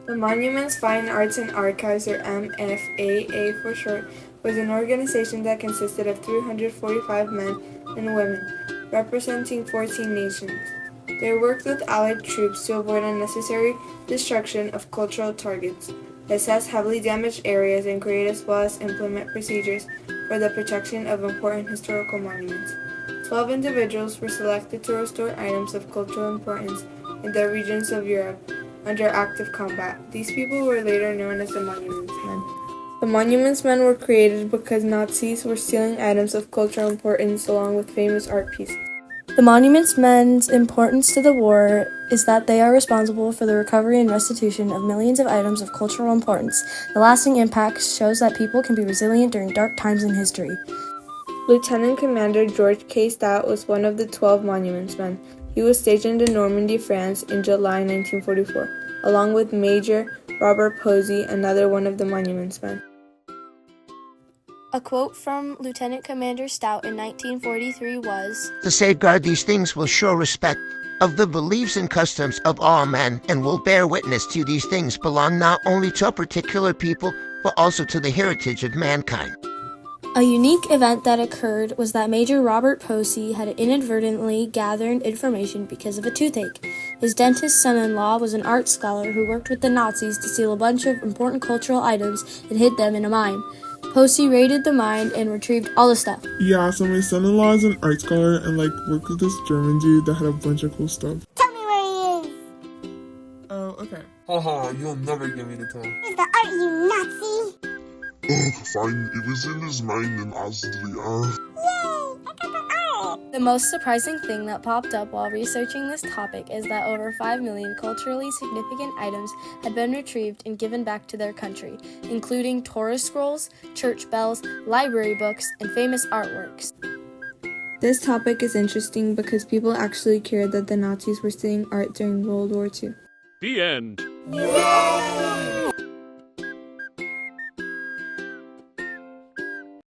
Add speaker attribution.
Speaker 1: The Monuments Fine Arts and Archives, or MFAA for short, was an organization that consisted of 345 men and women, representing 14 nations. They worked with Allied troops to avoid unnecessary destruction of cultural targets, assess heavily damaged areas, and create as well as implement procedures for the protection of important historical monuments. 12 individuals were selected to restore items of cultural importance in the regions of Europe under active combat. These people were later known as the Monuments Men. The Monuments Men were created because Nazis were stealing items of cultural importance along with famous art pieces.
Speaker 2: The Monuments Men's importance to the war is that they are responsible for the recovery and restitution of millions of items of cultural importance. The lasting impact shows that people can be resilient during dark times in history.
Speaker 1: Lieutenant Commander George K. Stout was one of the 12 Monuments Men. He was stationed in Normandy, France in July 1944, along with Major Robert Posey, another one of the Monuments Men.
Speaker 2: A quote from Lieutenant Commander Stout in 1943 was,
Speaker 3: "To safeguard these things will show respect of the beliefs and customs of all men, and will bear witness to these things belong not only to a particular people, but also to the heritage of mankind."
Speaker 2: A unique event that occurred was that Major Robert Posey had inadvertently gathered information because of a toothache. His dentist son-in-law was an art scholar who worked with the Nazis to steal a bunch of important cultural items and hid them in a mine. Posey raided the mine and retrieved all the stuff.
Speaker 4: Yeah, so my son-in-law is an art scholar and worked with this German dude that had a bunch of cool stuff.
Speaker 5: Tell me where he is!
Speaker 4: Oh, okay.
Speaker 6: Haha, you'll never get me to tell.
Speaker 5: Where's the art, you Nazi?
Speaker 6: Fine, it was in his mind in Austria.
Speaker 5: Yay! I got the art!
Speaker 2: The most surprising thing that popped up while researching this topic is that over 5 million culturally significant items had been retrieved and given back to their country, including Torah scrolls, church bells, library books, and famous artworks.
Speaker 1: This topic is interesting because people actually cared that the Nazis were stealing art during World War II.
Speaker 7: The end.
Speaker 5: Yay!